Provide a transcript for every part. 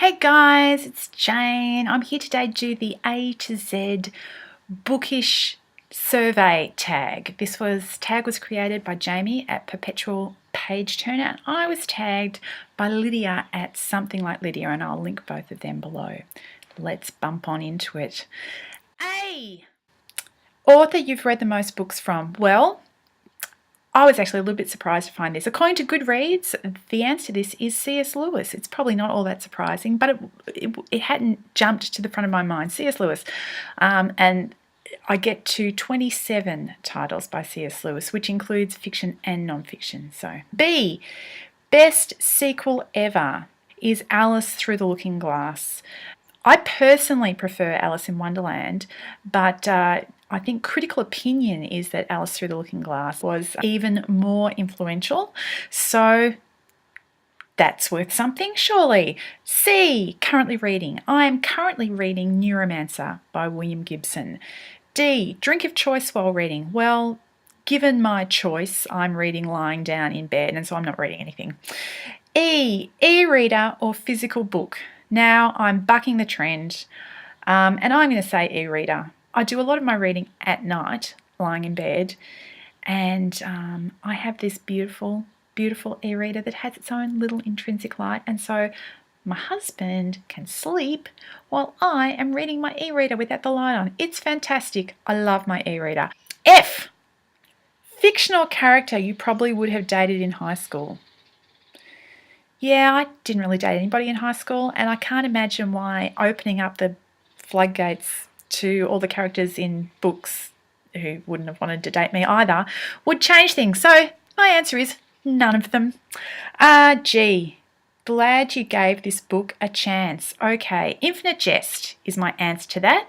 Hey guys, it's Jane. I'm here today to do the A to Z bookish survey tag. This tag was created by Jamie at Perpetual Page Turner, and I was tagged by Lydia at Something Like Lydia, and I'll link both of them below. Let's bump on into it. A. Author you've read the most books from. Well, I was actually a little bit surprised to find this. According to Goodreads, the answer to this is C.S. Lewis. It's probably not all that surprising, but it hadn't jumped to the front of my mind. C.S. Lewis. And I get to 27 titles by C.S. Lewis, which includes fiction and non-fiction. So B, best sequel ever is Alice Through the Looking Glass. I personally prefer Alice in Wonderland, but I think critical opinion is that Alice Through the Looking Glass was even more influential. So that's worth something, surely. C, currently reading. I am currently reading Neuromancer by William Gibson. D, drink of choice while reading. Well, given my choice, I'm reading lying down in bed, and so I'm not reading anything. E, e-reader or physical book. Now I'm bucking the trend, and I'm going to say e-reader. I do a lot of my reading at night, lying in bed, and I have this beautiful, beautiful e-reader that has its own little intrinsic light, and so my husband can sleep while I am reading my e-reader without the light on. It's fantastic. I love my e-reader. F, fictional character you probably would have dated in high school. Yeah, I didn't really date anybody in high school, and I can't imagine why opening up the floodgates to all the characters in books who wouldn't have wanted to date me either would change things. So my answer is none of them. G, glad you gave this book a chance. Okay, Infinite Jest is my answer to that.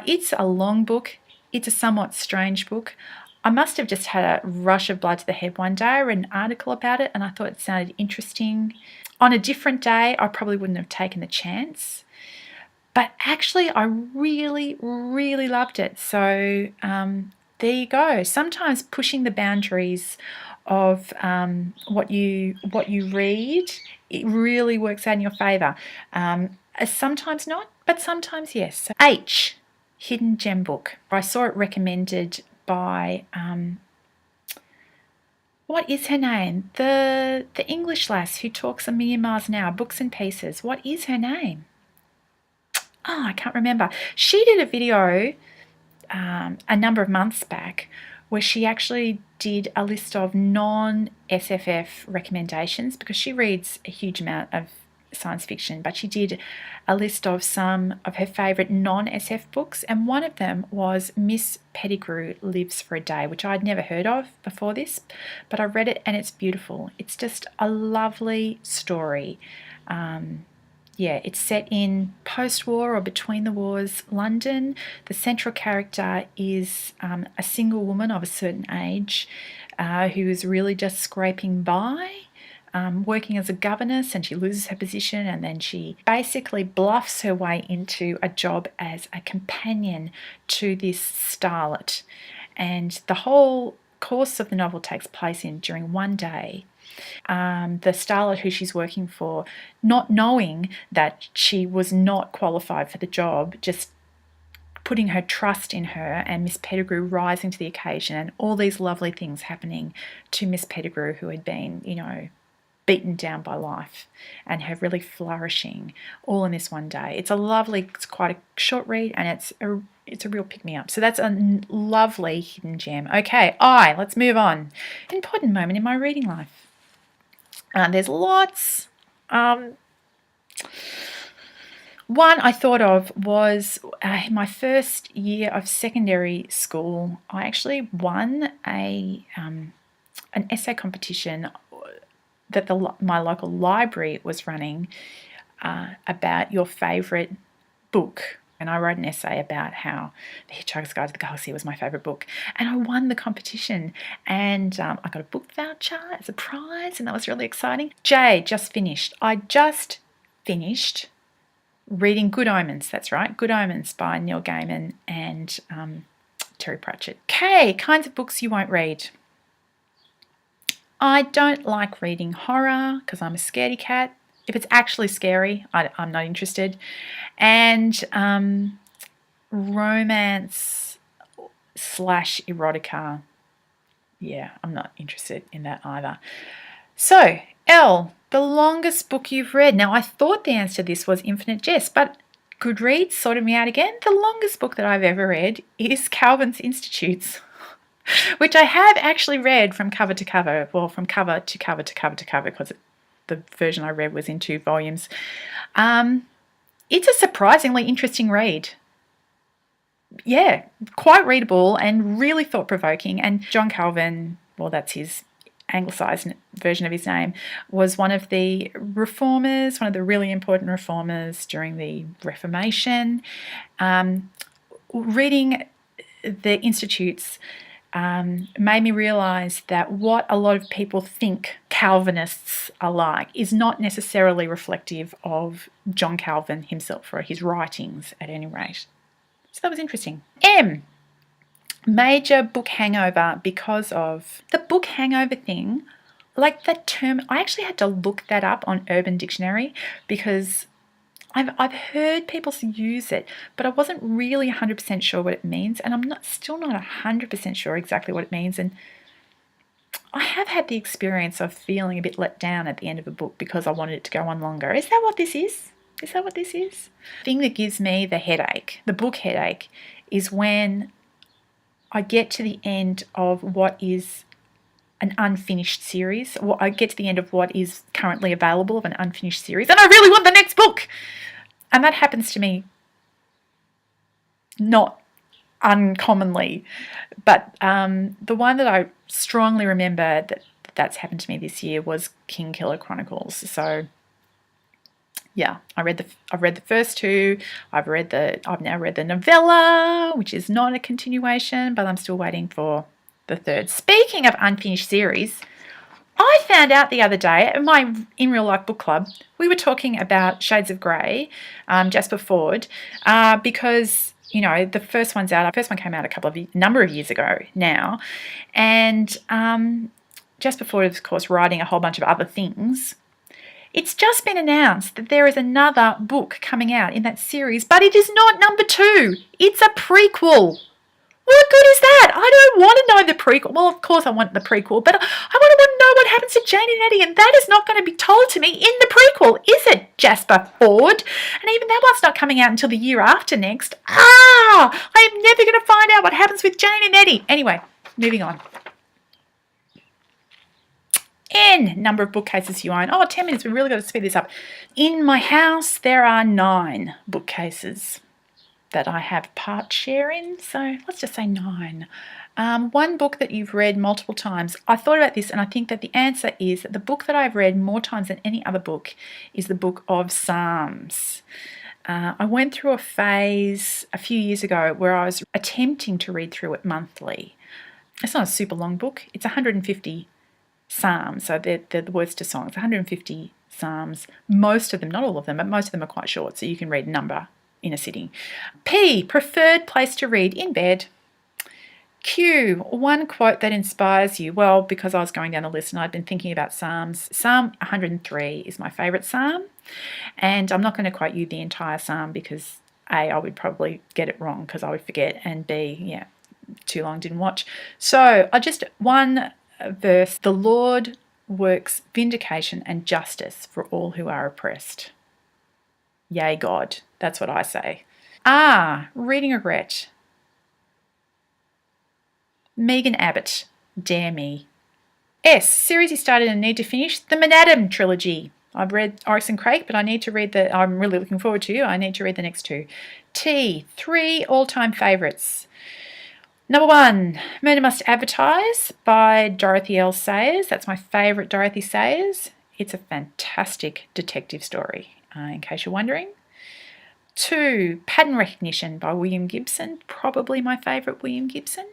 It's a long book. It's a somewhat strange book. I must have just had a rush of blood to the head one day. I read an article about it and I thought it sounded interesting. On a different day, I probably wouldn't have taken the chance. But actually, I really, really loved it. So there you go. Sometimes pushing the boundaries of what you read, it really works out in your favour. Sometimes not, but sometimes yes. So H, hidden gem book. I saw it recommended by what is her name? The English lass who talks a million miles an hour, Books and Pieces. What is her name? Oh, I can't remember. She did a video a number of months back where she actually did a list of non-SFF recommendations, because she reads a huge amount of science fiction, but she did a list of some of her favourite non-SF books, and one of them was Miss Pettigrew Lives for a Day, which I'd never heard of before this, but I read it and it's beautiful. It's just a lovely story. Yeah, it's set in post-war or between the wars London. The central character is a single woman of a certain age who is really just scraping by, working as a governess, and she loses her position, and then she basically bluffs her way into a job as a companion to this starlet. And the whole course of the novel takes place during one day. The starlet who she's working for, not knowing that she was not qualified for the job, just putting her trust in her, and Miss Pettigrew rising to the occasion, and all these lovely things happening to Miss Pettigrew, who had been, beaten down by life, and her really flourishing all in this one day. It's quite a short read, and it's a real pick-me-up. So that's a lovely hidden gem. Okay, let's move on. Important moment in my reading life. There's lots. One I thought of was my first year of secondary school. I actually won an essay competition that my local library was running about your favourite book. And I wrote an essay about how The Hitchhiker's Guide to the Galaxy was my favourite book. And I won the competition. And I got a book voucher as a prize, and that was really exciting. J, just finished. I just finished reading Good Omens. That's right, Good Omens by Neil Gaiman and Terry Pratchett. K, kinds of books you won't read. I don't like reading horror because I'm a scaredy cat. If it's actually scary, I'm not interested. And romance / erotica, yeah, I'm not interested in that either. So, Elle, the longest book you've read. Now, I thought the answer to this was Infinite Jest, but Goodreads sorted me out again. The longest book that I've ever read is Calvin's Institutes, which I have actually read from cover to cover. Well, from cover to cover to cover to cover, because the version I read was in 2 volumes. It's a surprisingly interesting read. Yeah, quite readable and really thought-provoking. And John Calvin, well, that's his anglicised version of his name, was one of the reformers, one of the really important reformers during the Reformation. Reading the Institutes made me realise that what a lot of people think Calvinists are like is not necessarily reflective of John Calvin himself, or his writings at any rate. So that was interesting. M, major book hangover because of the book hangover thing. Like that term, I actually had to look that up on Urban Dictionary because I've heard people use it, but I wasn't really 100% sure what it means, and I'm still not 100% sure exactly what it means. And I have had the experience of feeling a bit let down at the end of a book because I wanted it to go on longer. Is that what this is? Is that what this is? The thing that gives me the headache, the book headache, is when I get to the end of what is an unfinished series. I get to the end of what is currently available of an unfinished series, and I really want the next book. And that happens to me not uncommonly. But the one that I strongly remember that's happened to me this year was Kingkiller Chronicles. So yeah, I've read the first 2. I've now read the novella, which is not a continuation, but I'm still waiting for the 3rd. Speaking of unfinished series, I found out the other day at my In Real Life book club, we were talking about Shades of Grey, Jasper Fforde, because the first one's out. The first one came out a number of years ago now, and Jasper Fforde is, of course, writing a whole bunch of other things. It's just been announced that there is another book coming out in that series, but it is not number 2. It's a prequel. What good is that? I don't want to know the prequel. Well, of course I want the prequel, but I want to know what happens to Jane and Eddie, and that is not going to be told to me in the prequel, is it, Jasper Fforde? And even that one's not coming out until the year after next. I am never going to find out what happens with Jane and Eddie. Anyway, moving on. N, number of bookcases you own. 10 minutes. We've really got to speed this up. In my house, there are 9 bookcases that I have part share in. So let's just say 9. One book that you've read multiple times. I thought about this, and I think that the answer is that the book that I've read more times than any other book is the book of Psalms. I went through a phase a few years ago where I was attempting to read through it monthly. It's not a super long book. It's 150 Psalms, so they're the words to songs. 150 Psalms. Most of them, not all of them, but most of them are quite short, so you can read a number in a sitting. P, preferred place to read: in bed. Q, one quote that inspires you. Well, because I was going down the list and I'd been thinking about Psalms. Psalm 103 is my favourite psalm, and I'm not going to quote you the entire psalm because A, I would probably get it wrong because I would forget, and B, too long, didn't watch. So one verse: the Lord works vindication and justice for all who are oppressed. Yea, God. That's what I say. R, reading regret: Megan Abbott, Dare Me. S, series you started and need to finish: the McAdam trilogy. I've read Oryx and Crake, but I need to read I'm really looking forward to. I need to read the next 2. T, 3 all-time favourites. Number 1, Murder Must Advertise by Dorothy L. Sayers. That's my favourite Dorothy Sayers. It's a fantastic detective story, in case you're wondering. 2, Pattern Recognition by William Gibson. Probably my favourite William Gibson.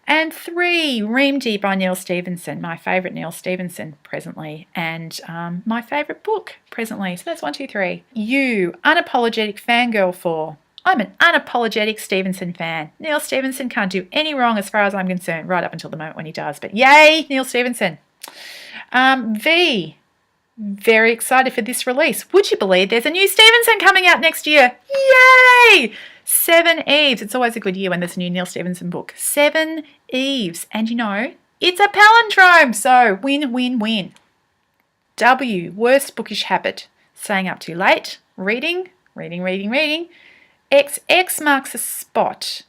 And 3, Ream Deep by Neil Stephenson, my favourite Neil Stephenson presently, and my favourite book presently. So that's 1, 2, 3. U, unapologetic fangirl for: I'm an unapologetic Stephenson fan. Neil Stephenson can't do any wrong as far as I'm concerned, right up until the moment when he does. But yay, Neil Stephenson. V, Very excited for this release. Would you believe there's a new Stevenson coming out next year? Yay! Seven Eves. It's always a good year when there's a new Neil Stevenson book. Seven Eves. And you know, it's a palindrome. So win, win, win. W. Worst bookish habit. Staying up too late. Reading. X marks a spot.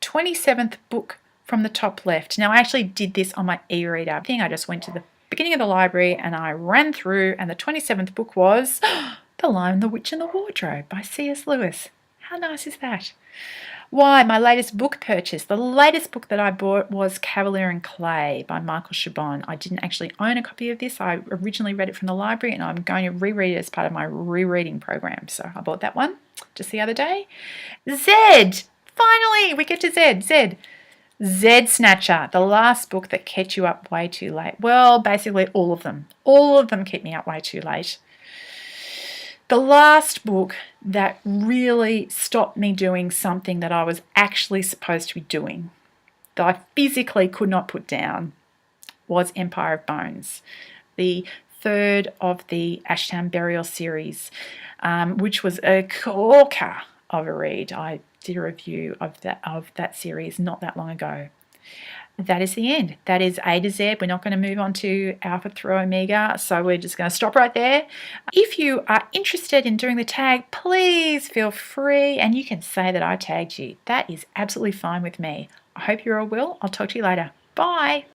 27th book from the top left. Now, I actually did this on my e-reader thing. I just went to the beginning of the library and I ran through, and the 27th book was The Lion, the Witch and the Wardrobe by C.S. Lewis. How nice is that? Why? My latest book purchase. The latest book that I bought was Cavalier and Clay by Michael Chabon. I didn't actually own a copy of this. I originally read it from the library and I'm going to reread it as part of my rereading program. So I bought that one just the other day. Z. Finally, we get to Z. Z Snatcher, the last book that kept you up way too late. Well, basically all of them. All of them keep me up way too late. The last book that really stopped me doing something that I was actually supposed to be doing, that I physically could not put down, was Empire of Bones, the third of the Ashtown Burial series, which was a corker of a read. I did a review of that series not that long ago. That is the end. That is A to Z. We're not going to move on to Alpha through Omega, so we're just going to stop right there. If you are interested in doing the tag, please feel free, and you can say that I tagged you. That is absolutely fine with me. I hope you all will. I'll talk to you later. Bye.